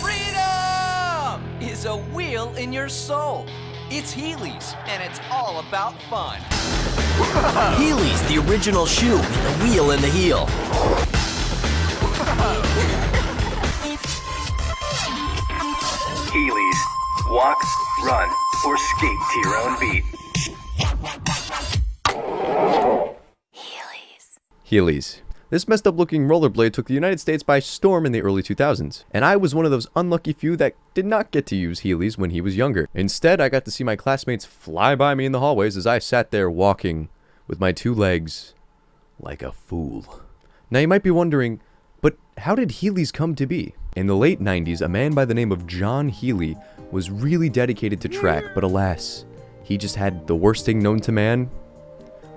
Freedom is a wheel in your soul. It's Heelys, and it's all about fun. Heelys, the original shoe with the wheel and the heel. Heelys. Walk, run, or skate to your own beat. Heelys. This messed up looking rollerblade took the United States by storm in the early 2000s, and I was one of those unlucky few that did not get to use Heelys when he was younger. Instead, I got to see my classmates fly by me in the hallways as I sat there walking with my two legs like a fool. Now you might be wondering, but how did Heelys come to be? In the late 90s, a man by the name of John Healy was really dedicated to track, but alas, he just had the worst thing known to man,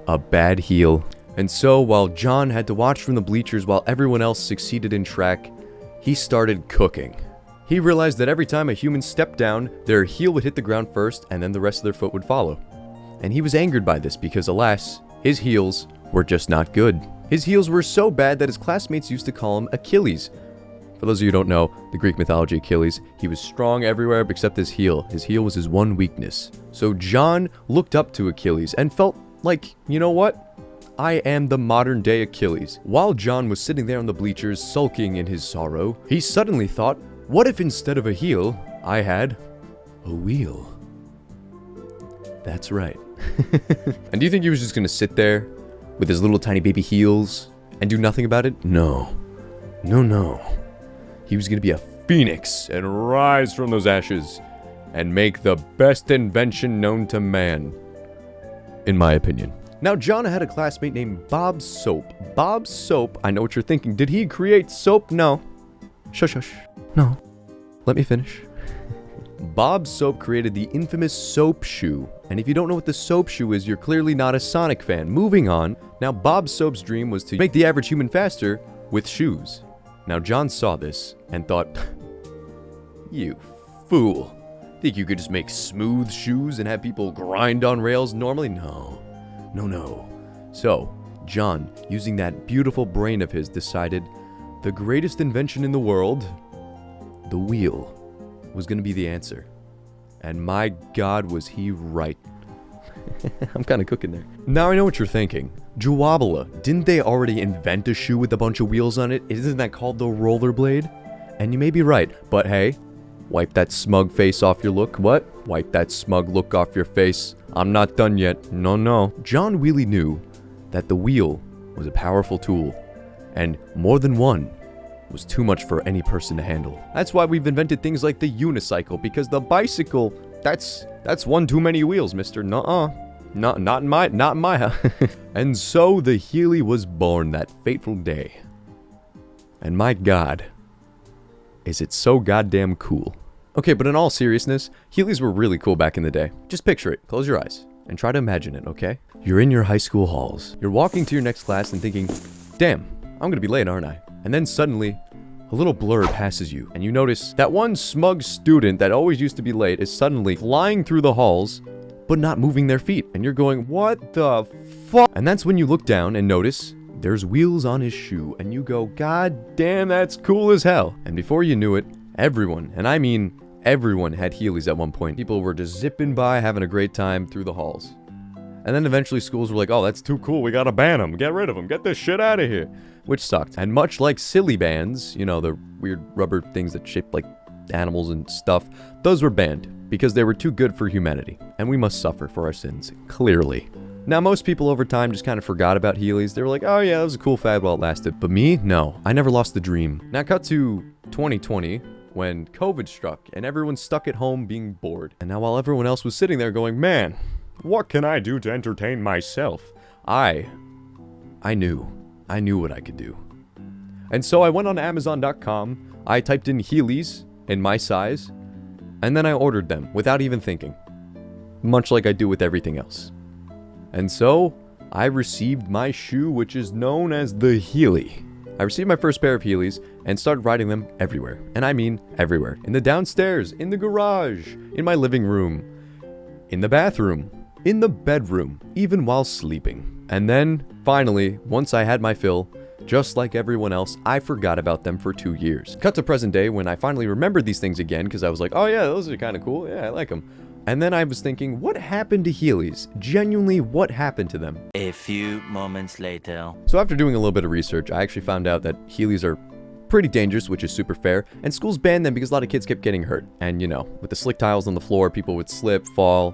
a bad heel. And so, while John had to watch from the bleachers while everyone else succeeded in track, he started cooking. He realized that every time a human stepped down, their heel would hit the ground first, and then the rest of their foot would follow. And he was angered by this because, alas, his heels were just not good. His heels were so bad that his classmates used to call him Achilles. For those of you who don't know, the Greek mythology Achilles, he was strong everywhere except his heel. His heel was his one weakness. So John looked up to Achilles and felt like, you know what? I am the modern day Achilles. While John was sitting there on the bleachers sulking in his sorrow, he suddenly thought, what if instead of a heel, I had a wheel? That's right. And do you think he was just gonna sit there with his little tiny baby heels and do nothing about it? No. No. He was gonna be a phoenix and rise from those ashes and make the best invention known to man. In my opinion. Now, John had a classmate named Bob Soap. Bob Soap, I know what you're thinking. Did he create soap? No. Shush. No. Let me finish. Bob Soap created the infamous soap shoe. And if you don't know what the soap shoe is, you're clearly not a Sonic fan. Moving on. Now, Bob Soap's dream was to make the average human faster with shoes. Now, John saw this and thought, you fool. Think you could just make smooth shoes and have people grind on rails normally? No. So, John, using that beautiful brain of his, decided the greatest invention in the world, the wheel, was going to be the answer. And my God, was he right. I'm kind of cooking there. Now I know what you're thinking. Jawabala, didn't they already invent a shoe with a bunch of wheels on it? Isn't that called the rollerblade? And you may be right, but hey, wipe that smug face off your look. What? Wipe that smug look off your face. I'm not done yet. No. John Wheely knew that the wheel was a powerful tool, and more than one was too much for any person to handle. That's why we've invented things like the unicycle, because the bicycle, that's one too many wheels, mister. Nuh-uh. Not in my house. And so the Heely was born that fateful day. And my God, is it so goddamn cool. Okay, but in all seriousness, Heelys were really cool back in the day. Just picture it, close your eyes, and try to imagine it, okay? You're in your high school halls. You're walking to your next class and thinking, damn, I'm gonna be late, aren't I? And then suddenly, a little blur passes you, and you notice that one smug student that always used to be late is suddenly flying through the halls, but not moving their feet. And you're going, what the fuck? And that's when you look down and notice there's wheels on his shoe, and you go, God damn, that's cool as hell. And before you knew it, everyone, and I mean everyone, had Heelys at one point. People were just zipping by, having a great time through the halls. And then eventually schools were like, oh, that's too cool, we gotta ban them, get rid of them, get this shit out of here. Which sucked. And much like silly bands, you know, the weird rubber things that shaped like animals and stuff, those were banned because they were too good for humanity. And we must suffer for our sins, clearly. Now, most people over time just kind of forgot about Heelys. They were like, oh yeah, that was a cool fad while it lasted. But me? No. I never lost the dream. Now cut to 2020, when COVID struck, and everyone stuck at home being bored. And now while everyone else was sitting there going, man, what can I do to entertain myself? I knew what I could do. And so I went on Amazon.com, I typed in Heelys in my size, and then I ordered them without even thinking. Much like I do with everything else. And so, I received my shoe, which is known as the Heely. I received my first pair of Heelys and started riding them everywhere. And I mean everywhere. In the downstairs, in the garage, in my living room, in the bathroom, in the bedroom, even while sleeping. And then, finally, once I had my fill, just like everyone else, I forgot about them for 2 years. Cut to present day when I finally remembered these things again because I was like, oh yeah, those are kind of cool. Yeah, I like them. And then I was thinking, what happened to Heelys? Genuinely, what happened to them? A few moments later. So after doing a little bit of research, I actually found out that Heelys are pretty dangerous, which is super fair, and schools banned them because a lot of kids kept getting hurt. And you know, with the slick tiles on the floor, people would slip, fall,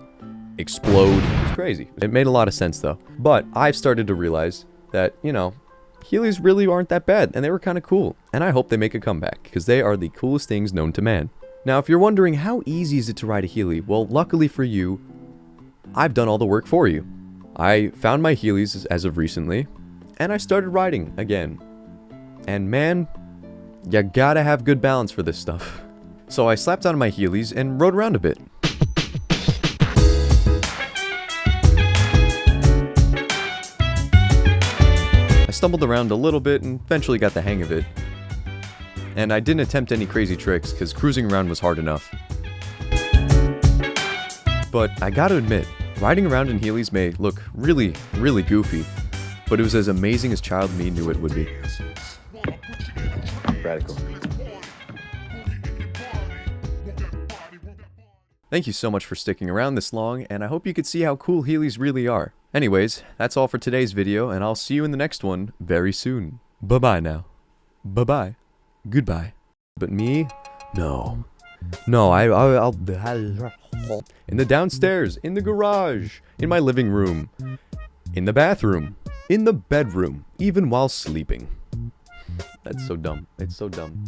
explode. It's crazy. It made a lot of sense though. But I've started to realize that, you know, Heelys really aren't that bad, and they were kind of cool. And I hope they make a comeback, because they are the coolest things known to man. Now, if you're wondering how easy is it to ride a Heely, well, luckily for you, I've done all the work for you. I found my Heelys as of recently, and I started riding again. And man, you gotta have good balance for this stuff. So I slapped on my Heelys and rode around a bit. I stumbled around a little bit and eventually got the hang of it. And I didn't attempt any crazy tricks because cruising around was hard enough. But I gotta admit, riding around in Heelys may look really, really goofy, but it was as amazing as child me knew it would be. Radical. Thank you so much for sticking around this long, and I hope you could see how cool Heelys really are. Anyways, that's all for today's video, and I'll see you in the next one very soon. Bye-bye now. Bye-bye. Goodbye. But me? No. No, I'll... In the downstairs, in the garage, in my living room, in the bathroom, in the bedroom, even while sleeping. That's so dumb. It's so dumb.